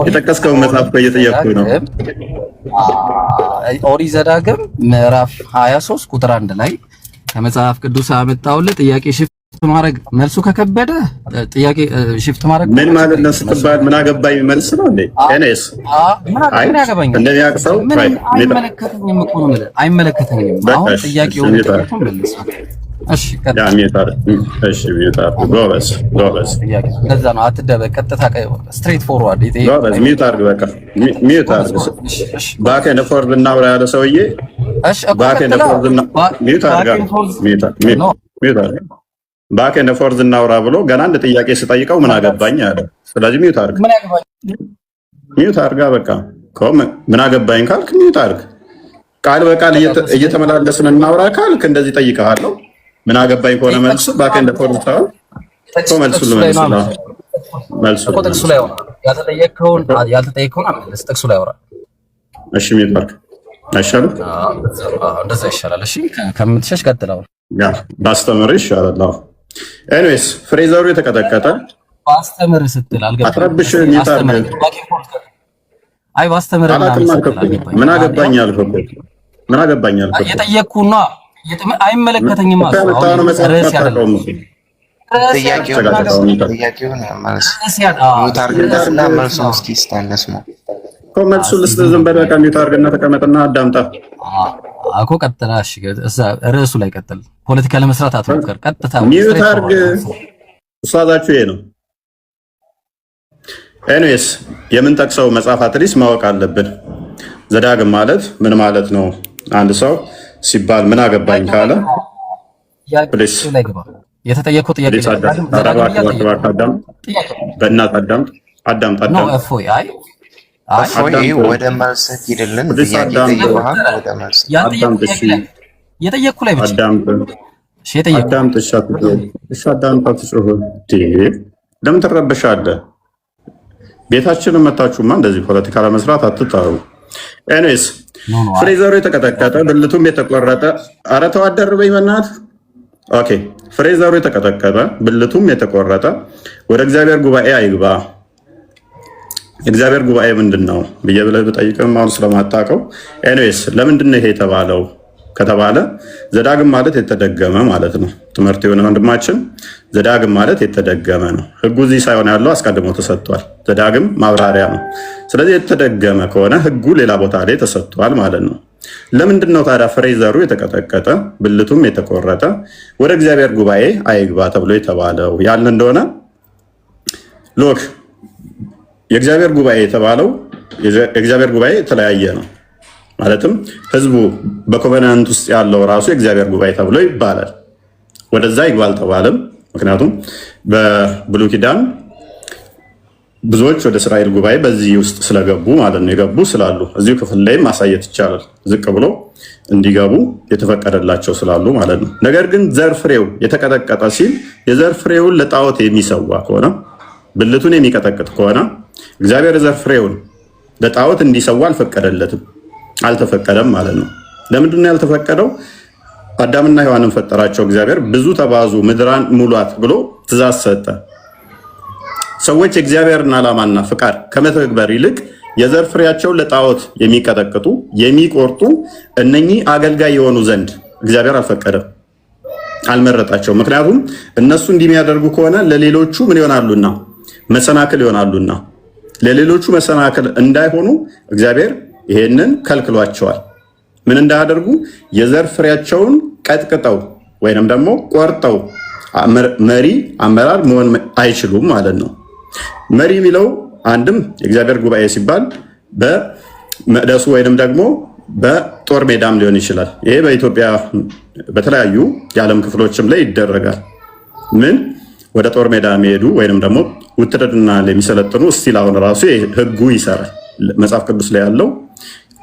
የጠቀስከው መጽሐፍ እየጠየቅኩ ነው። ኦሪት ዘዳግም ምዕራፍ 23 ቁጥር 1 ላይ ከመጽሐፍ ቅዱስ አመጣውልህ ጥያቄ ሽፍት ማድረግ መልሱ ከከበደ ጥያቄ ሽፍት ማድረግ ምን ማለት ነው ስትባል ምን አገባኝ መልስ ነው እንዴ? እኔስ ምን ያገባኛል? እንደኛ ያቅሰው አይመለከተኝም እኮ ነው ማለት አይመለከተኝም። አሁን ጥያቄውን መልስ። እሺ ጎበዝ እንደዛ ነው። አትደበቅ፣ ቀጥታ ስትሬት ፎርዋርድ ጎበዝ። ሚዩት አድርግ፣ በቃ ሚዩት አድርግ። ባክ ኤንድ ፎርዝ እናውራ ያለ ሰውዬ ባክ ኤንድ ፎርዝ ሚዩት አድርግ፣ ባክ ኤንድ ፎርዝ እናውራ ብሎ ገና አንድ ጥያቄ ስጠይቀው ምን አገባኝ አለ። ስለዚህ ሚዩት አድርግ፣ ሚዩት አድርጋ። በቃ ምን አገባኝ ካልክ ሚዩት አድርግ። ቃል በቃል እየተመላለስን እናውራ ካልክ እንደዚህ ጠይቀሃለሁ። ምን አገባኝ ከሆነ መልሱ ባክ ኤንድ ፎርዝ ታው መልሱ መልሱ ጥቅሱ ላይ ሆነ ያልተጠየቀውን አመለስ ጥቅሱ ላይ አውራ። እሺ ሚዩት አድርግ። አይሻልም? እንደዛ ይሻላል። እሺ ከምትሸሽ ቀጥለው ያ ባስተምር ይሻላል። ኤኒዌይስ ፍሬዘሩ የተቀጠቀጠ ባስተምር ስትል አልገባኝ። አትረብሽ። ሚዩት አድርግ። አይ ባስተምር ምን አገባኝ አልኩህ። ምን አገባኝ አልኩህ። የጠየቅኩና አይመለከተኝም ማለት ነው። መልሱን ልስጥ። ዝም በል በቃ ሚዩት አድርግና ተቀመጥና አዳምጣ እኮ ቀጥታ። እሺ እዛ ርዕሱ ላይ ቀጥል። ፖለቲካ ለመስራት አትሞክር። ቀጥታ ሚዩት አድርግ። ኡስታዛችሁ ይሄ ነው። ኤኒዌይስ የምንጠቅሰው መጽሐፍ አትሊስት ማወቅ አለብን። ዘዳግም ማለት ምን ማለት ነው? አንድ ሰው ሲባል ምን አገባኝ ካለ ፕሊስ የተጠየቀው ጥያቄ በእናትህ አዳምጥ። ወደ መልስ ሂድልን። ጥያቄ ጠይቀሃል፣ ወደ መልስ የጠየቅኩ ላይ ብቻ አዳምጥ። ለምን ትረበሻለህ? ቤታችንን መታችሁማ እንደዚህ ፖለቲካ ለመስራት አትጣሩ። ኤኒዌይስ ፍሬዘሩ የተቀጠቀጠ ብልቱም የተቆረጠ ኧረ ተው አትደርበኝ በእናትህ። ኦኬ ፍሬዘሩ የተቀጠቀጠ ብልቱም የተቆረጠ ወደ እግዚአብሔር ጉባኤ አይግባ። የእግዚአብሔር ጉባኤ ምንድን ነው ብዬ ብለህ ብጠይቅም አሁን ስለማታውቀው፣ ኤኒዌይስ ለምንድን ነው ይሄ የተባለው ከተባለ ዘዳግም ማለት የተደገመ ማለት ነው። ትምህርት የሆነ ወንድማችን ዘዳግም ማለት የተደገመ ነው። ህጉ እዚህ ሳይሆን ያለው አስቀድሞ ተሰጥቷል። ዘዳግም ማብራሪያ ነው። ስለዚህ የተደገመ ከሆነ ህጉ ሌላ ቦታ ላይ ተሰጥቷል ማለት ነው። ለምንድን ነው ታዲያ ፍሬዘሩ የተቀጠቀጠ ብልቱም የተቆረጠ ወደ እግዚአብሔር ጉባኤ አይግባ ተብሎ የተባለው ያለ እንደሆነ ሎክ የእግዚአብሔር ጉባኤ የተባለው የእግዚአብሔር ጉባኤ የተለያየ ነው። ማለትም ህዝቡ በኮቨናንት ውስጥ ያለው ራሱ የእግዚአብሔር ጉባኤ ተብሎ ይባላል። ወደዛ ይግባ አልተባለም። ምክንያቱም በብሉይ ኪዳን ብዙዎች ወደ እስራኤል ጉባኤ በዚህ ውስጥ ስለገቡ ማለት ነው፣ የገቡ ስላሉ እዚሁ ክፍል ላይም ማሳየት ይቻላል። ዝቅ ብሎ እንዲገቡ የተፈቀደላቸው ስላሉ ማለት ነው። ነገር ግን ዘር ፍሬው የተቀጠቀጠ ሲል የዘር ፍሬውን ለጣዖት የሚሰዋ ከሆነ ብልቱን የሚቀጠቅጥ ከሆነ እግዚአብሔር ዘር ፍሬውን ለጣዖት እንዲሰዋ አልፈቀደለትም፣ አልተፈቀደም ማለት ነው። ለምንድን ነው ያልተፈቀደው? አዳምና ሔዋንን ፈጠራቸው እግዚአብሔር፣ ብዙ ተባዙ ምድራን ሙሏት ብሎ ትእዛዝ ሰጠ። ሰዎች የእግዚአብሔርን ዓላማና ፍቃድ ከመተግበር ይልቅ የዘር ፍሬያቸውን ለጣዖት የሚቀጠቅጡ የሚቆርጡ እነኚህ አገልጋይ የሆኑ ዘንድ እግዚአብሔር አልፈቀደም፣ አልመረጣቸው። ምክንያቱም እነሱ እንዲህ የሚያደርጉ ከሆነ ለሌሎቹ ምን ይሆናሉና? መሰናክል ይሆናሉና። ለሌሎቹ መሰናክል እንዳይሆኑ እግዚአብሔር ይሄንን ከልክሏቸዋል። ምን እንዳያደርጉ? የዘር ፍሬያቸውን ቀጥቅጠው ወይንም ደግሞ ቆርጠው መሪ አመራር መሆን አይችሉም ማለት ነው። መሪ የሚለው አንድም የእግዚአብሔር ጉባኤ ሲባል በመቅደሱ ወይንም ደግሞ በጦር ሜዳም ሊሆን ይችላል። ይሄ በኢትዮጵያ በተለያዩ የዓለም ክፍሎችም ላይ ይደረጋል። ምን ወደ ጦር ሜዳ የሚሄዱ ወይንም ደግሞ ውትድርና የሚሰለጥኑ እስቲል አሁን ራሱ ህጉ ይሰራል። መጽሐፍ ቅዱስ ላይ ያለው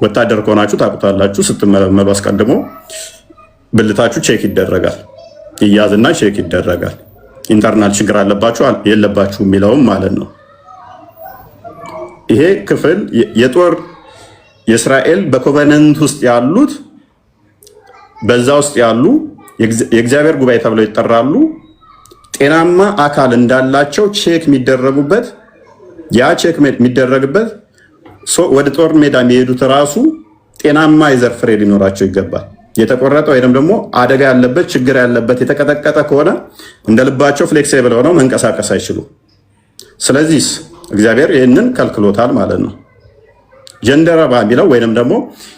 ወታደር ከሆናችሁ ታውቁታላችሁ። ስትመለመሉ አስቀድሞ ብልታችሁ ቼክ ይደረጋል፣ ይያዝና ቼክ ይደረጋል። ኢንተርናል ችግር አለባችሁ የለባችሁ የሚለውም ማለት ነው። ይሄ ክፍል የጦር የእስራኤል በኮቨነንት ውስጥ ያሉት በዛ ውስጥ ያሉ የእግዚአብሔር ጉባኤ ተብለው ይጠራሉ። ጤናማ አካል እንዳላቸው ቼክ የሚደረጉበት ያ ቼክ የሚደረግበት ወደ ጦር ሜዳ የሚሄዱት ራሱ ጤናማ የዘር ፍሬ ሊኖራቸው ይገባል። የተቆረጠ ወይም ደግሞ አደጋ ያለበት ችግር ያለበት የተቀጠቀጠ ከሆነ እንደ ልባቸው ፍሌክሲብል ሆነው መንቀሳቀስ አይችሉም። ስለዚህ እግዚአብሔር ይህንን ከልክሎታል ማለት ነው። ጀንደረባ የሚለው ወይንም ደግሞ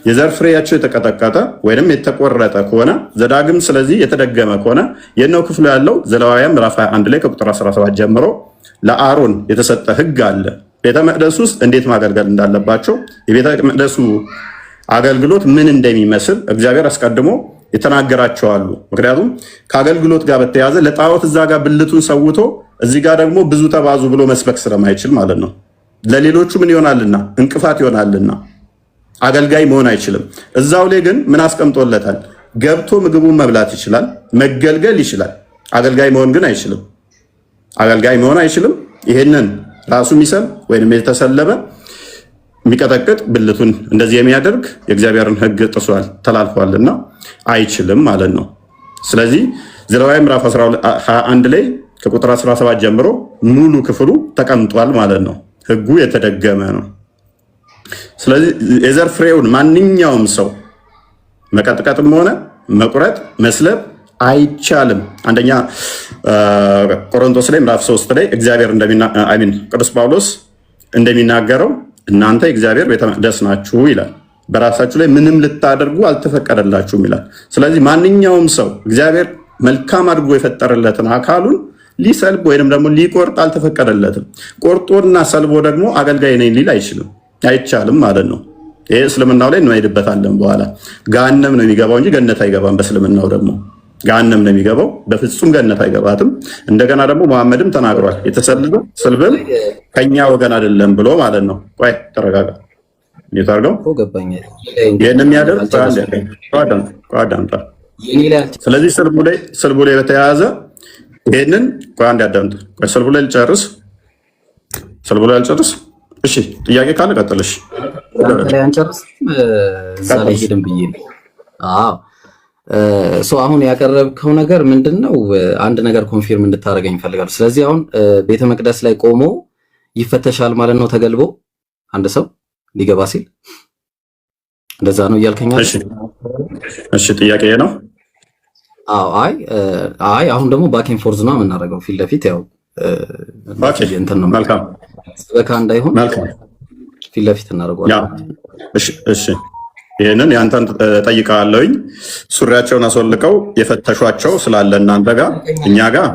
የዘር ፍሬያቸው የተቀጠቀጠ ወይንም የተቆረጠ ከሆነ ዘዳግም ስለዚህ የተደገመ ከሆነ የነው ክፍሉ ያለው ዘሌዋውያን ምዕራፍ 21 ላይ ከቁጥር 17 ጀምሮ ለአሮን የተሰጠ ሕግ አለ። ቤተ መቅደስ ውስጥ እንዴት ማገልገል እንዳለባቸው የቤተ መቅደሱ አገልግሎት ምን እንደሚመስል እግዚአብሔር አስቀድሞ የተናገራቸው አሉ። ምክንያቱም ከአገልግሎት ጋር በተያያዘ ለጣዖት እዛ ጋር ብልቱን ሰውቶ እዚህ ጋር ደግሞ ብዙ ተባዙ ብሎ መስበክ ስለማይችል ማለት ነው። ለሌሎቹ ምን ይሆናልና እንቅፋት ይሆናልና አገልጋይ መሆን አይችልም። እዛው ላይ ግን ምን አስቀምጦለታል? ገብቶ ምግቡን መብላት ይችላል፣ መገልገል ይችላል። አገልጋይ መሆን ግን አይችልም። አገልጋይ መሆን አይችልም። ይሄንን ራሱ የሚሰል ወይንም የተሰለበ የሚቀጠቅጥ ብልቱን እንደዚህ የሚያደርግ የእግዚአብሔርን ሕግ ጥሷል ተላልፏልና አይችልም ማለት ነው። ስለዚህ ዘሌዋውያን ምዕራፍ 21 ላይ ከቁጥር 17 ጀምሮ ሙሉ ክፍሉ ተቀምጧል ማለት ነው። ሕጉ የተደገመ ነው። ስለዚህ የዘር ፍሬውን ማንኛውም ሰው መቀጥቀጥም ሆነ መቁረጥ መስለብ አይቻልም። አንደኛ ቆሮንቶስ ላይ ምዕራፍ 3 ላይ እግዚአብሔር ቅዱስ ጳውሎስ እንደሚናገረው እናንተ የእግዚአብሔር ቤተ መቅደስ ናችሁ ይላል። በራሳችሁ ላይ ምንም ልታደርጉ አልተፈቀደላችሁም ይላል። ስለዚህ ማንኛውም ሰው እግዚአብሔር መልካም አድርጎ የፈጠረለትን አካሉን ሊሰልብ ወይንም ደግሞ ሊቆርጥ አልተፈቀደለትም። ቆርጦና ሰልቦ ደግሞ አገልጋይ ነኝ ሊል አይቻልም ማለት ነው። ይሄ እስልምናው ላይ እንሄድበታለን በኋላ። ገሃነም ነው የሚገባው እንጂ ገነት አይገባም። በእስልምናው ደግሞ ገሃነም ነው የሚገባው፣ በፍጹም ገነት አይገባትም። እንደገና ደግሞ መሐመድም ተናግሯል፣ የተሰለበ ስልብም ከኛ ወገን አይደለም ብሎ ማለት ነው። ቆይ ተረጋጋ። የታርገው ይሄን የሚያደርግ ቋዳምጣ። ስለዚህ ስልቡ ላይ በተያያዘ ይሄንን ቆይ አንድ ያዳምጥ። ቆይ ስልቡ ላይ ልጨርስ። ስልቡ ላይ ልጨርስ። እሺ ጥያቄ ካለ ቀጥልሽ። እዛ ላይ ሄድን ብዬ ነው። አዎ አሁን ያቀረብከው ነገር ምንድን ነው? አንድ ነገር ኮንፊርም እንድታደርገኝ ይፈልጋሉ። ስለዚህ አሁን ቤተ መቅደስ ላይ ቆሞ ይፈተሻል ማለት ነው። ተገልቦ አንድ ሰው ሊገባ ሲል እንደዛ ነው እያልከኛል? እሺ ጥያቄ ነው። አዎ አይ አሁን ደግሞ ባኪን ፎርዝ ነው የምናደርገው። ፊት ለፊት ያው እንትን ነው። መልካም በካ እንዳይሆን ፊት ለፊት እናደርገዋለን። እሺ ይህንን ያንተን ጠይቃለሁኝ። ሱሪያቸውን አስወልቀው የፈተሿቸው ስላለ እናንተ ጋር እኛ ጋር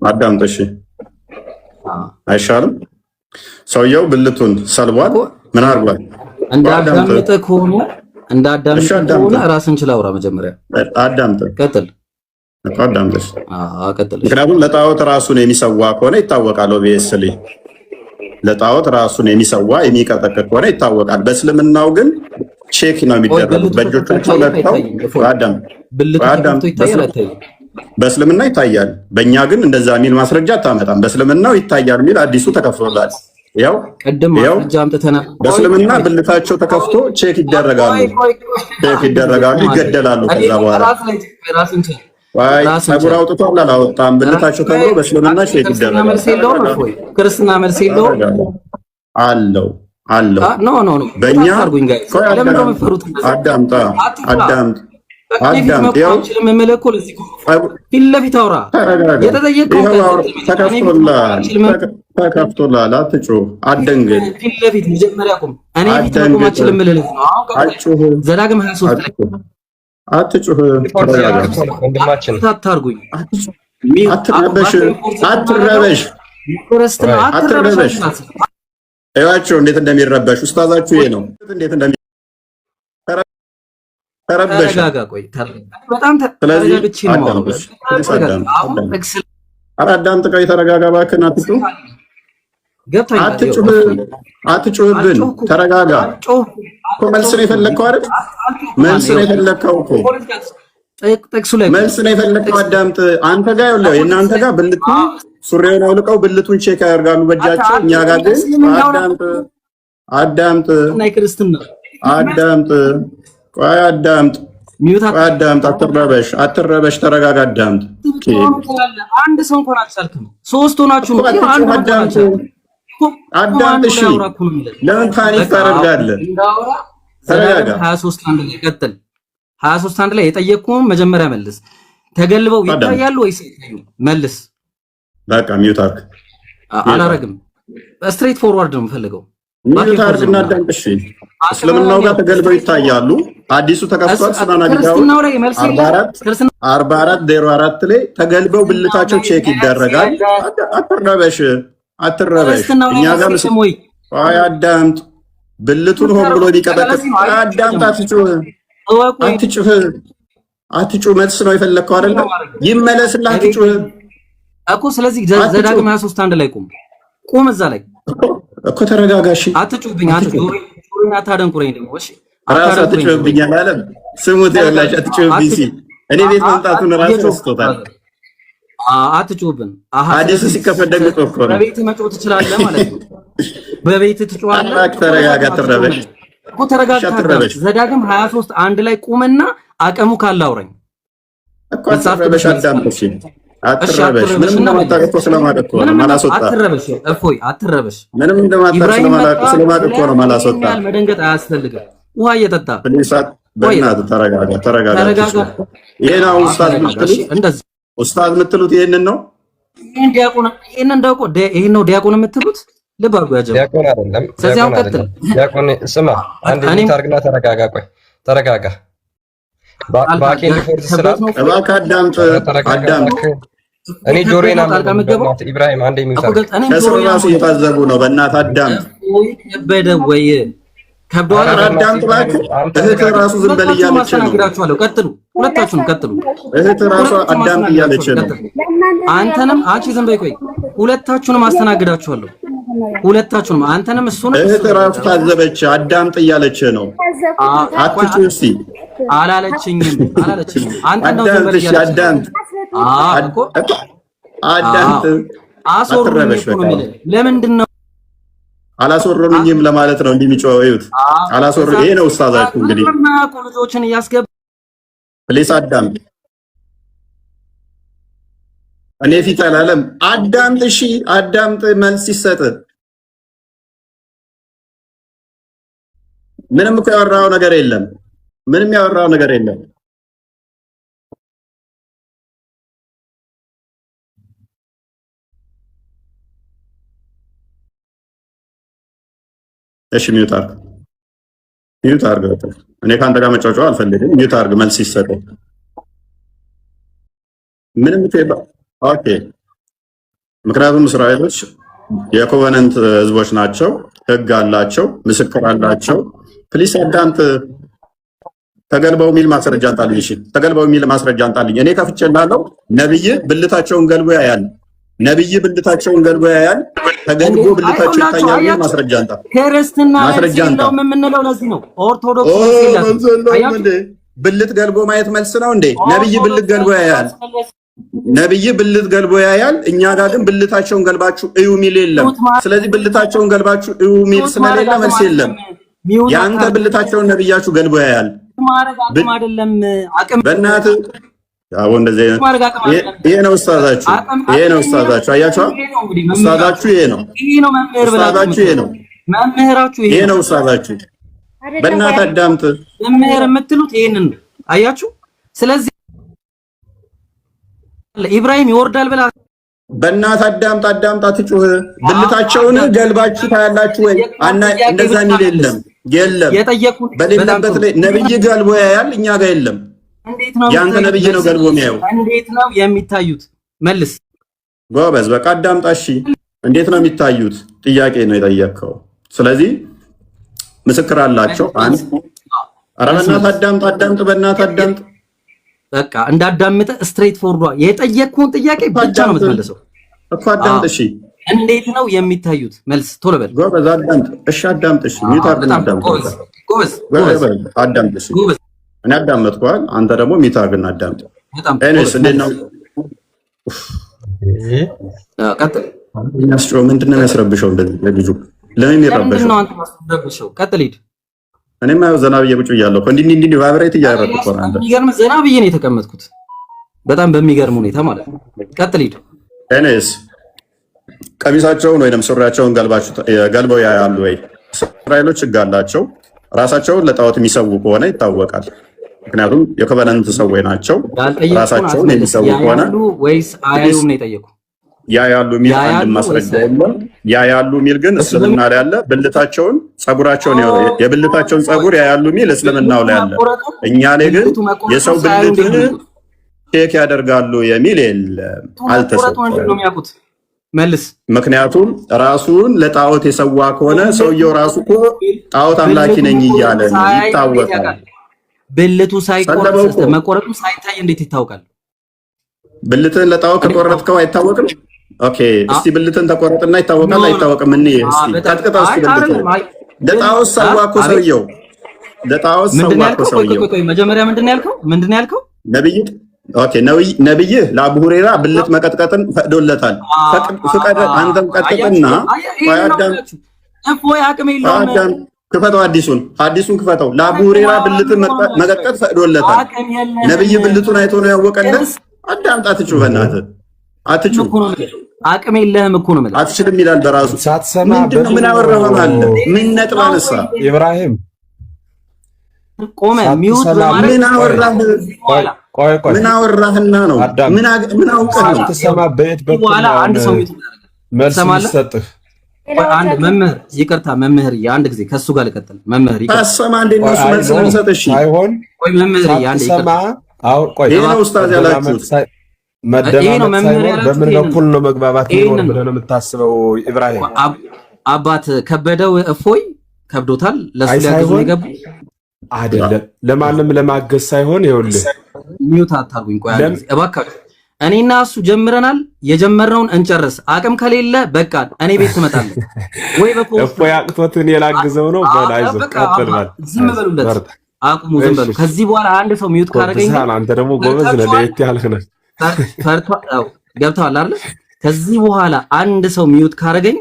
አዳምጥ። እሺ አይሻልም? ሰውየው ብልቱን ሰልቧል። ምን አድርጓል? እንዳዳምጥ ከሆነ ራስን ችለህ አውራ። መጀመሪያ አዳምጥ፣ ቀጥል። ምክንያቱም ለጣዖት ራሱን የሚሰዋ ከሆነ ይታወቃል። ኦብቪየስሊ ለጣዖት ራሱን የሚሰዋ የሚቀጠቅጥ ከሆነ ይታወቃል። በእስልምናው ግን ቼክ ነው የሚደረጉት። በእጆቻቸው ለጥተው በእስልምና ይታያል። በእኛ ግን እንደዛ የሚል ማስረጃ አታመጣም። በእስልምናው ይታያል የሚል አዲሱ ተከፍቶላል። ያው በእስልምና ብልታቸው ተከፍቶ ቼክ ይደረጋሉ፣ ይገደላሉ። ከዛ በኋላ ፀጉር አውጥቷል አላወጣም ብልታቸው ተብሎ በእስልምና ቼክ ይደረጋል። ክርስትና መልስ የለውም አለው። በእኛ አዳምጥ ተከፍቶላል። አትጩህ፣ አትደንግጥ። አትጩህ፣ አትረበሽ። እዩዋቸው እንዴት እንደሚረበሽ ኡስታዛችሁ ይሄ ነው። እንዴት ተረበሽ። አዳምጥ፣ ቆይ ተረጋጋ እባክህን። አትጩህብን፣ ተረጋጋ። እኮ መልስ ነው የፈለግከው አይደል? መልስ ነው የፈለግከው እኮ መልስ ነው የፈለግከው። አዳምጥ። አንተ ጋር ያለው የእናንተ ጋር ብልቱ ሱሪውን አውልቀው ብልቱን ቼክ ያደርጋሉ በእጃቸው። እኛ ጋር ግን አዳምጥ፣ ቆይ አዳምጥ። ሚውት አዳምጥ። አትረበሽ፣ ተረጋጋ። አዳምጥ። አንድ ሰው እንኳን አልቻልክም። ሶስት ሆናችሁ ነው አንድ አዳምጥ። እሺ ለምን ፓኒክ ታደርጋለህ? ተረጋጋ። 23 አንድ ላይ ቀጥል። 23 አንድ ላይ የጠየቅኩህን መጀመሪያ መልስ። ተገልበው ይታያሉ ወይስ አይታዩም? መልስ። በቃ ሚውት አድርግ። አላረግም። ስትሬት ፎርዋርድ ነው የምፈልገው። ሚውት አድርግና አዳምጥ። እሺ እስልምናው ጋር ተገልበው ይታያሉ። አዲሱ ተከፍቷል። ሱናና ቢዳው 4404 ላይ ተገልበው ብልታቸው ቼክ ይደረጋል። አትረበሽ። እኛ ጋር አይ አዳምጥ። ብልቱን ሆን ብሎ ሊቀጠቅጥ አዳምጥ። አትጩህ። መልስ ነው የፈለግከው አይደለ? ይመለስልህ። አትጩህ እኮ። ስለዚህ ዘዳግም 23 አንድ ላይ ቁም። እዛ ላይ እኮ ተረጋጋሽ። አትጩህብኝ። ጆሮዬን አታደንቁረኝ ደግሞ እሺ። ራስ አትጩህብኝ አላለም? ስሙት ይኸውላችሁ፣ አትጩህብኝ ሲል እኔ ቤት መምጣቱን ራሱ ረስቶታል። አትጩህብን። ሐዲስ ሲከፈት ደግሞ እኮ ነው። በቤት መጮህ ትችላለህ ማለት ነው። በቤት ትጮሃለህ። ተረጋጋ። ትረበሽ እኮ ተረጋጋ። ዘዳግም 23 አንድ ላይ ቁምና አቀሙ ካላውረኝ እኮ አትረበሽ። አዳምጥ። አትረበሽ። ምንም እንደማታውቅ ስለማደቅ ነው ማላስወጣ። አትረበሽ። እፎይ አትረበሽ። ምንም እንደማታውቅ ስለማደቅ ነው ማላስወጣ። መደንገጥ አያስፈልግም። ውሃ እየጠጣ ፕሊሳት። በእናትህ ተረጋጋ። ይሄ ነው ኡስታዝ የምትሉት? እንደዚህ ኡስታዝ የምትሉት ይሄንን ነው? ይሄንን ነው ዲያቆን የምትሉት? ልብ አድርጉ። ዲያቆን አይደለም። ዲያቆን ስማ፣ አንዴ ታርግና ተረጋጋ። ቆይ ተረጋጋ። ባኬን ሪፖርት ስላት እባክህ አዳምጥ። እኔ ጆሮዬን አምጣ። ኢብራሂም አንዴ የሚውጣ ከስሩ ራሱ እየታዘቡ ነው። በእናትህ አዳምጥ። ከበደ ወይ ከብዷል። አዳምጥ እባክህ። እህትህ ራሱ ዝም በል እያለች ነው። ቀጥሉ፣ ሁለታችሁም ቀጥሉ። እህትህ ራሱ አዳምጥ እያለች ነው። አንተንም አንቺ ዝም በይ። ቆይ ሁለታችሁንም አስተናግዳችኋለሁ። ሁለታችሁንም አንተንም እሱንም። እህትህ ራሱ ታዘበች። አዳምጥ እያለች ነው። አትጩህ እስኪ። አላለችኝም። አንተ ነው ዝም በል እያለች። አዳምጥ። አስወሩኝ እኮ ነው የሚለው። ለምንድን ነው አላስወሩኝም ለማለት ነው እንዲህ የሚጮኸው። እዩት፣ አላስወሩኝ። ይሄ ነው ኡስታዛችሁ እንግዲህ ልጆችን እያስገባ ፕሊስ አዳምጥ። እኔ ፊት አላለም። አዳምጥ። እሺ አዳምጥ። መልስ ይሰጥ። ምንም እኮ ያወራው ነገር የለም። እሺ ሚውት አድርግ። እኔ ከአንተ ጋር መጫወቻ አልፈልግም። ሚውት አድርግ። መልስ ይሰጥ። ምንም ኦኬ። ምክንያቱም እስራኤሎች የኮቨነንት ህዝቦች ናቸው። ህግ አላቸው፣ ምስክር አላቸው። ፕሊስ አዳምጥ። ተገልበው የሚል ማስረጃ አንጣልኝ። እሺ ተገልበው የሚል ማስረጃ አንጣልኝ። እኔ ከፍቼልሃለሁ። ነብይ ብልታቸውን ገልቦ ያያል። ተገልቦ ብልታቸው ይታያል። ማስረጃ አንጣ። ክርስትና ነው የምንለው ለዚህ ነው። ኦርቶዶክስ ብልት ገልቦ ማየት መልስ ነው እንዴ? ነብይ ብልት ገልቦ ያያል። እኛ ጋር ግን ብልታቸውን ገልባችሁ እዩ ሚል የለም። ስለዚህ ብልታቸውን ገልባችሁ እዩ ሚል ስለሌለ መልስ የለም። ያንተ ብልታቸውን ነብያችሁ ገልቦ ያያል። በእናትህ ያው እንደዚህ ይሄ ነው ኡስታዛችሁ። አያችሁ፣ ኡስታዛችሁ ይሄ ነው። መምህራችሁ ይሄ ነው ኡስታዛችሁ። በእናትህ አዳምጥ። መምህር የምትሉት ይሄንን ነው። አያችሁ። ስለዚህ ኢብራሂም ይወርዳል ብላ በእናትህ አዳምጥ። አትጩህ። ብልታቸውን ገልባችሁ ታያላችሁ ወይ? እንደዛ የሚል የለም። በሌለበት ላይ ነብይ ገልቦ ያያል። እኛ ጋር የለም። ያንተ ነብይ ነው ገልቦ የሚያየው። እንዴት ነው የሚታዩት? መልስ ጎበዝ። በቃ አዳምጣ። እሺ እንዴት ነው የሚታዩት? ጥያቄ ነው የጠየቅከው። ስለዚህ ምስክር አላቸው። አንድ ኧረ በእናትህ አዳምጥ። በእናትህ አዳምጥ። በቃ እንዳዳምጠ ስትሬት ፎርዷ የጠየቅኩን ጥያቄ ብቻ ነው የምትመልሰው እኮ። አዳምጥ። እሺ እንዴት ነው የሚታዩት? መልስ ቶሎ በል ጎበዝ። አዳምጥ። እሺ አዳምጥ። እሺ ሚታርግ አዳምጥ። ጎበዝ። አዳምጥ። እሺ እኔ አዳመጥኳል። አንተ ደግሞ ሚታርግና አዳምጥ። ኤኒዌይስ እንዴት ነው? ቀጥል። ምንድን ነው የሚያስረብሸው? እንደዚህ ለልጁ ለምን ይረበሸው? ቀጥል። ሂድ። እኔማ ዘና ብዬ ቁጭ ብያለሁ እኮ እንዲህ ቫይብሬት እያደረኩ እኮ ነው። አንተ የሚገርም ዘና ብዬ ነው የተቀመጥኩት፣ በጣም በሚገርም ሁኔታ ማለት ነው። ቀጥል ሂድ። እኔስ ቀሚሳቸውን ወይም ሱሪያቸውን ገልበው ያያሉ ወይ? እስራኤሎች ሕግ አላቸው። ራሳቸውን ለጣዖት የሚሰዉ ከሆነ ይታወቃል። ምክንያቱም የኮቨናንት ሰዎች ናቸው። ራሳቸውን የሚሰዉ ከሆነ ወይስ አያዩም ነው የጠየቁ? ያያሉ የሚል አንድ ማስረጃ የለም። ያያሉ የሚል ግን እስልምና ላይ አለ። ብልታቸውን፣ ጸጉራቸውን፣ የብልታቸውን ጸጉር ያያሉ የሚል እስልምናው ላይ አለ። እኛ ላይ ግን የሰው ብልትን ቼክ ያደርጋሉ የሚል የለም፣ አልተሰጠም። መልስ። ምክንያቱም ራሱን ለጣዖት የሰዋ ከሆነ ሰውየው ራሱ እኮ ጣዖት አምላኪ ነኝ እያለ ነው፣ ይታወቃል። ብልቱ ሳይቆረጥ መቆረጡ ሳይታይ እንዴት ይታወቃል? ብልትን ለጣዖት ከቆረጥከው አይታወቅም? ኦኬ፣ እስቲ ብልትን ተቆረጥና ይታወቃል አይታወቅም? እኔ እስቲ ቀጥቅጣ እስቲ ብልትን ለጣዖት ሰዋ እኮ ሰውየው፣ ለጣዖት ሰዋ እኮ ሰውየው። መጀመሪያ ምንድን ነው ያልከው? ነብይህ ለአቡ ሁሬራ ብልት መቀጥቀጥን ፈቅዶለታል። ፍቀድ አንተም ቀጥቅጥና ክፈተው፣ አዲሱን ክፈተው። ለአቡ ሁሬራ ብልትን መቀጥቀጥ ፈቅዶለታል። ነብይ ብልቱን አይቶ ነው ያወቀለት። አዳምጣ፣ አትጩህ፣ በእናትህ አትጩህ። አቅም የለህም እኮ ነው ማለት አትችልም ይላል በራሱ። ሳትሰማ ምን አወራህ አለ? ምን ነጥብ አነሳ? ኢብራሂም ቆመ። ሚውት በማለት ምን አወራህ? ቆይ ምን አወራህና ነው? ምን አውቀህ ነው? ሳትሰማ በየት በኩል አንድ ሰው ሚውት መልስ ይሰጥህ? አንድ መምህር፣ ይቅርታ መምህር፣ አንድ ጊዜ ከሱ ጋር ልቀጥል። መምህር ይቅርታ፣ ታሰማ እንደ እነሱ መልስ ነው ሰጥ። እሺ አይሆን። ቆይ መምህር፣ አንድ ይቅርታ። አሁን ቆይ ይሄ ነው ኡስታዝ ያላችሁት። መደማመጥ ሳይሆን በምን በኩል ነው መግባባት ነው ብለህ ነው የምታስበው? ኢብራሂም አባት ከበደው እፎይ ከብዶታል። ለሱ ሊያገዙ ይገቡ አይደለም፣ ለማንም ለማገዝ ሳይሆን ይኸውልህ፣ ሚውት አታርጉኝ። ቆይ እባካችሁ፣ እኔና እሱ ጀምረናል። የጀመርነውን እንጨርስ። አቅም ከሌለ በቃ እኔ ቤት ትመጣለህ ወይ በፖስት እፎይ አቅቶት እኔ ላግዘው ነው። በላይዞ ቀጥል ማለት ዝም በሉለት፣ አቁሙ፣ ዝም በሉ። ከዚህ በኋላ አንድ ሰው ሚውት ካደረገኝ አንተ ደግሞ ጎበዝ ነህ፣ ለየት ያልክ ነህ። ገብተዋል አይደል? ከዚህ በኋላ አንድ ሰው ሚውት ካደረገኝ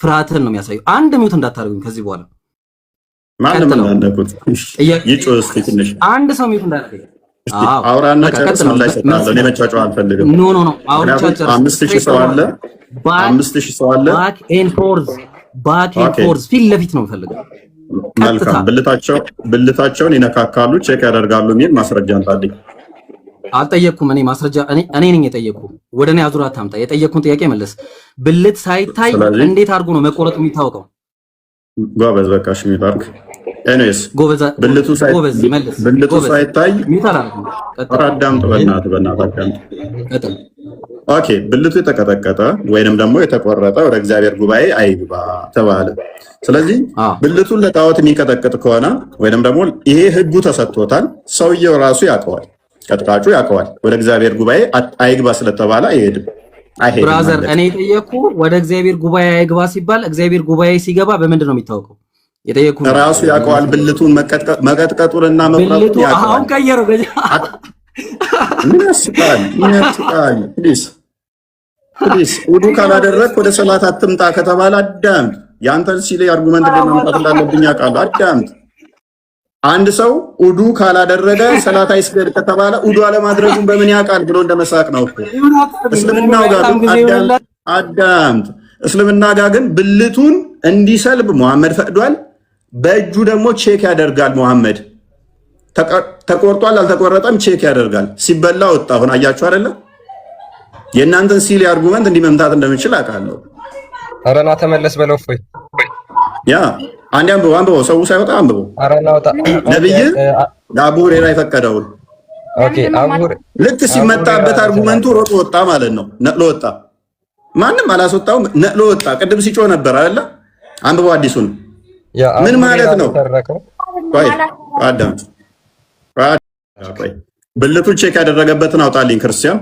ፍርሃትን ነው የሚያሳየው። አንድ ሚውት እንዳታደርጉኝ ከዚህ በኋላ ማንም እንዳንደቁት ይጮህ። እስኪ ትንሽ አንድ ሰው ሚውት እንዳደረገኝ አውራና ጨርስ። ምን ላይ ሰጣለሁ? እኔ መጫጫው አልፈልግም። ኖ አውራና ጨርስ። 5000 ሰው አለ፣ 5000 ሰው አለ። ባክ ኤንድ ፎርዝ ፊት ለፊት ነው የምፈልገው። መልካም። ብልታቸውን ይነካካሉ፣ ቼክ ያደርጋሉ የሚል ማስረጃ አንጣልኝ። አልጠየቅኩም። እኔ ማስረጃ እኔ ነኝ የጠየቅኩ። ወደ እኔ አዙራ ታምጣ። የጠየቅኩን ጥያቄ መለስ። ብልት ሳይታይ እንዴት አድርጎ ነው መቆረጡ የሚታወቀው? ጎበዝ፣ በቃ እሺ፣ ሚታርክ ኤኒዌይስ፣ ብልቱ ሳይታይ አዳምጥ፣ በእናትህ አዳምጥ። ኦኬ፣ ብልቱ የተቀጠቀጠ ወይንም ደግሞ የተቆረጠ ወደ እግዚአብሔር ጉባኤ አይግባ ተባለ። ስለዚህ ብልቱን ለጣዖት የሚቀጠቅጥ ከሆነ ወይንም ደግሞ ይሄ ህጉ ተሰጥቶታል፣ ሰውየው ራሱ ያውቀዋል፣ ቀጥቃጩ ያውቀዋል። ወደ እግዚአብሔር ጉባኤ አይግባ ስለተባለ አይሄድም። ብራዘር፣ እኔ የጠየኩ ወደ እግዚአብሔር ጉባኤ አይግባ ሲባል እግዚአብሔር ጉባኤ ሲገባ በምንድን ነው የሚታወቀው? የጠየኩ ራሱ ያውቀዋል። ብልቱን መቀጥቀጡንና መቁረጡን ያውቀዋል። አሁን ቀየረው። ምን ያስቃል? ፕሊዝ ውዱ ካላደረግክ ወደ ሰላት አትምጣ ከተባለ አዳምጥ። የአንተን ሲል አርጉመንት ማምጣት እንዳለብኝ ያውቃሉ። አዳምጥ። አንድ ሰው ውዱ ካላደረገ ሰላት አይስገድ ከተባለ ውዱ አለማድረጉን በምን ያውቃል ብሎ እንደመሳቅ ነው እኮ። እስልምናው ጋር አዳምጥ። እስልምና ጋር ግን ብልቱን እንዲሰልብ መሐመድ ፈቅዷል። በእጁ ደግሞ ቼክ ያደርጋል። መሐመድ ተቆርጧል አልተቆረጠም ቼክ ያደርጋል። ሲበላ ወጣ። አሁን አያችሁ አይደለ? የእናንተን ሲል አርጉመንት እንዲህ መምታት እንደምንችል አውቃለሁ። ኧረ ና ተመለስ በለው። እፎይ ያ አንዴ አንብበው፣ ሰው ሳይወጣ አንብበው። ኧረ ና ወጣ። ነብይ ለአቡ ሁሬራ የፈቀደውን ኦኬ። ልክ ሲመጣበት አርጉመንቱ ሮጦ ወጣ ማለት ነው። ነቅሎ ወጣ። ማንም አላስወጣውም። ነቅሎ ወጣ። ቅድም ሲጮህ ነበር አይደለ? አንብበው አዲሱን። ምን ማለት ነው? ቆይ አዳምጥ። ቆይ ብልቱን ቼክ ያደረገበትን አውጣልኝ ክርስቲያን።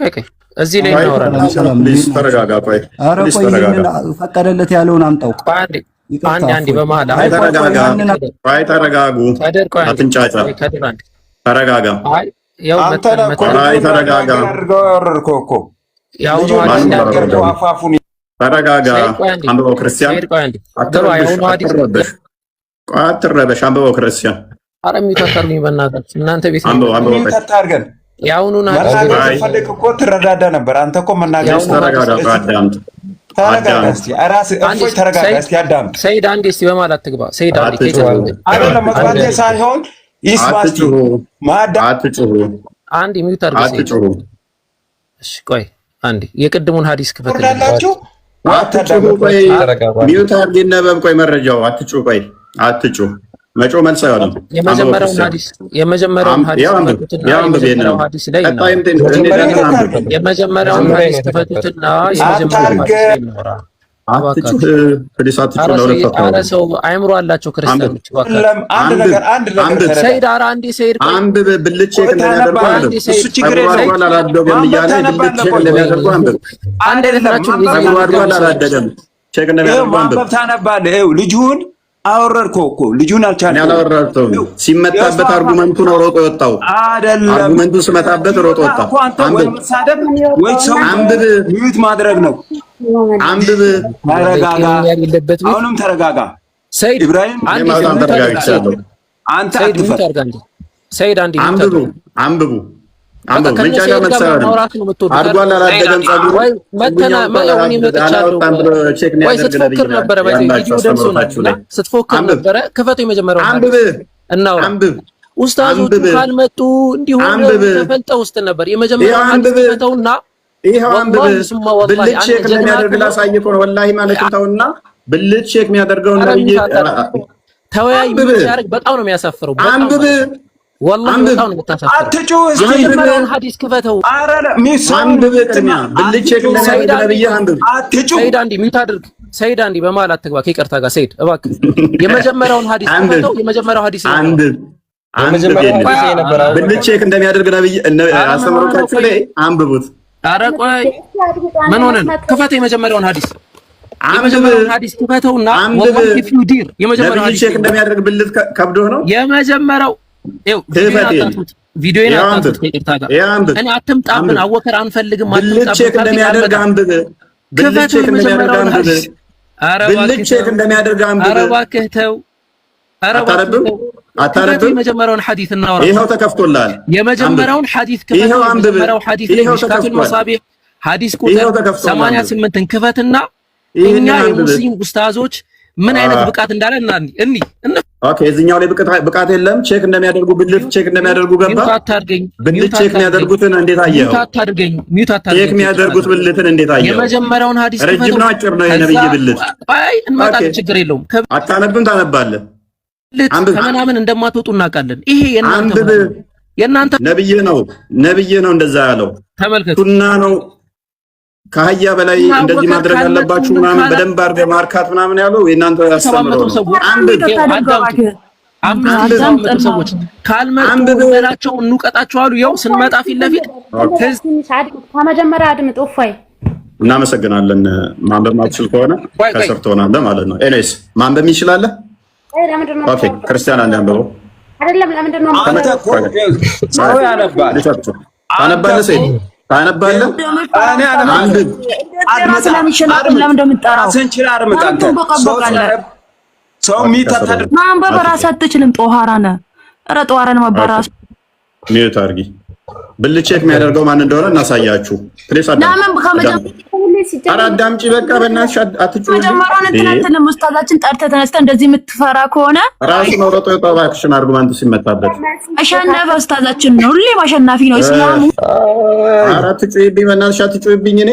ቆይ እዚህ ላይ እናወራለን። ፕሊዝ ተረጋጋ። ቆይ ፕሊዝ ተረጋጋ። ፈቀደለት ያለውን አምጣው። አንድ በመሀል ተረጋጉ። አትንጫጫ። ተረጋጋ። ተረጋጋ። ተረጋጋ። አንብበው ክርስቲያን። አትረበሽ። አንብበው ክርስቲያን። ኧረ የሚታታርጉኝ በእናታችሁ እናንተ ቤት አንብበው የሚታታርገን ያውኑን መናገር ፈልግ እኮ ትረዳዳ ነበር። አንተ እኮ መናገር ተረጋጋ። አዳምጥ። ተረጋጋ እስቲ እራስህ እፎይ ተረጋጋ እስቲ አዳምጥ። ሰይድ አንዴ እስቲ በማለት አትግባ። ሰይድ አንዴ አይደለም መግባቴ ሳይሆን ይስማስቲ አትጩሁ። አንዴ ሚውት አድርገህ አትጩሁ። እሺ ቆይ አንዴ የቅድሙን ሐዲስ ክፈትላችሁ። አትጩሁ። ቆይ ሚውት አድርገህ ይነበብ። ቆይ መረጃው አትጩሁ። ቆይ አትጩሁ። መጮ መልስ አይሆንም። የመጀመሪያውን ሐዲስ የመጀመሪያውን ሐዲስ ክፈቱትና ሰው አይምሮ አላቸው ክርስቲያኖች። ሰይድ ኧረ አንዴ ሰይድ አንብብ። ብልቼ እንደሚያደርጉ አንብብ። እሱ ችግር የለም። አላደገም እያለ ብልቼ እንደሚያደርጉ አንብብ። አንድ አይነታችሁ አላደገም ቼክ እንደሚያደርጉ አንብብ። ታነባለህ። ልጁን አወረድከው እኮ ልጁን አልቻለም። ያላወረድከው ሲመታበት አርጉመንቱ ነው ሮጦ ወጣው። አይደለም አርጉመንቱ ሲመታበት ሮጦ ወጣ። አንብብ ወይ ሰው አንብብ። ሚዩት ማድረግ ነው። አንብብ። ተረጋጋ። አሁንም ተረጋጋ። ሰይድ ኢብራሂም አንተ ተረጋግቻለሁ። አንተ አትፈር። ሰይድ አንዴ አንብቡ። አንብቡ። አንብቡ። ምን ጫጋ መሰለህ አድጓል አላደገም ጸጉሩ ወይ መተና ማየውን ይመጣቻለሁ ወይ ስትፎክር ነበረ በቪዲዮ ደርሶናችሁ ስትፎክር ነበረ። ክፈቱ የመጀመሪያው አንብብ እናውራ። አንብብ። ኡስታዞቹ ካልመጡ እንዲሁ ተፈልጠው ውስጥ ነበር የመጀመሪያው አንብበውና ይሄው አንብብ። ብልት ቼክ እንደሚያደርግ ላሳየህ እኮ ነው። ወላሂ ማለት ተውና ብልት ቼክ የሚያደርገውን ነብይ ተወያይ የሚያደርግ በጣም ነው የሚያሳፍረው። አንብብ። ወላሂ በጣም ነው የምታሳፍረው። አትጩህ። የመጀመሪያውን ሐዲስ ክፈተው። አረለ ሚስ አንብብ። ቅድሚያ ብልት ቼክ እንደሚያደርግ ነብይ አንብብ። አትጩህ። ሰይድ አንዴ ሚውት አድርግ። ሰይድ አንዴ በመሀል አትግባ። ከይቅርታ ጋር ሰይድ እባክህ የመጀመሪያውን ሐዲስ ክፈተው። የመጀመሪያው ሐዲስ አንብብ። ብልት ቼክ እንደሚያደርግ ነብይ አስተምሮታችሁ ላይ አንብቡት። ኧረ ቆይ ምን ሆነን? ክፈተው የመጀመሪያውን ሐዲስ የመጀመሪያውን ሐዲስ ክፈተውና ወላሂ ኢፍ ዩ ዲር የመጀመሪያው ሐዲስ ቼክ እንደሚያደርግ ብልት ከብዶ ነው የመጀመሪያው ቪዲዮን አጣጥፉት። ከይቅርታ ጋር እኔ አትምጣብን፣ አወከር አንፈልግም። ብልት ቼክ እንደሚያደርግ አንብብ። ብልት ቼክ እንደሚያደርግ አንብብ። ብልት ቼክ እንደሚያደርግ አንብብ። ኧረ እባክህ ተው። ኧረ እባክህ ተው። አታረብም። የመጀመሪያውን ሐዲስ እናወራ። ይሄው ተከፍቶላል። የመጀመሪያውን ሐዲስ ክፈተው። የመጀመሪያው ሐዲስ ላይ ሚሽካቱል መሳቢህ ሐዲስ ቁጥር 88ን ክፈትና እኛ የሙስሊም ኡስታዞች ምን አይነት ብቃት እንዳለ እኒ ኦኬ፣ እዚህኛው ላይ ብቃት የለም። ቼክ እንደሚያደርጉ ብልት ቼክ እንደሚያደርጉ ገባ። ሚውት አታድርገኝ። ብልት ቼክ የሚያደርጉትን እንዴት አየኸው? ሚውት አታድርገኝ። ሚውት አታድርገኝ። ቼክ የሚያደርጉት ብልትን እንዴት አየኸው? የመጀመሪያውን ሐዲስ ረጅም ነው አጭር ነው የነብይ ብልት? አይ እንመጣለን፣ ችግር የለውም። አታነብም? ታነባለህ። ከምናምን እንደማትወጡ እናውቃለን። ይሄ የእናንተ ነብይ ነው እንደዛ ያለው። ተመልከቱ። ሱና ነው ከአህያ በላይ እንደዚህ ማድረግ አለባችሁ ምናምን በደንብ አድርገህ ማርካት ምናምን ያለው የእናንተ ያስተምረው ነው። አንድ ሰዎች ካልመጡ በላቸው እንውቀጣቸው አሉ። ያው ስንመጣ ፊት ለፊት ከመጀመሪያ አድምጥ። ኦፋይ እናመሰግናለን። ማንበብ ማትችል ከሆነ ከስር ትሆናለህ ማለት ነው። ኤኒዌይስ ማንበብ ይችላል። ኦኬ ክርስቲያን አንድ አንብበው። አይደለም ለምንድን ነው ሰው ያነባል? ታነባለህ? ሴት ታነባለህ? ማንበብ እራስህ አትችልም። ጦሃራ ነህ። ኧረ ጦሃራ ነው መባራስ። ሚዩት አድርጊ። ብልት ቼክ የሚያደርገው ማን እንደሆነ እናሳያችሁ። ፕሌስ አዳምጪ። በቃ በእናትሽ አትጩህ። ኡስታዛችን ጠርተህ ተነስተህ እንደዚህ የምትፈራ ከሆነ ራሱ ነው ሮጦ የወጣው። እባክሽን አርጉመንቱ ሲመታበት አሸናፊ ኡስታዛችን ነው። ሁሌም አሸናፊ ነው። እስላሙ ኧረ አትጩህብኝ፣ በእናትሽ አትጩህብኝ። እኔ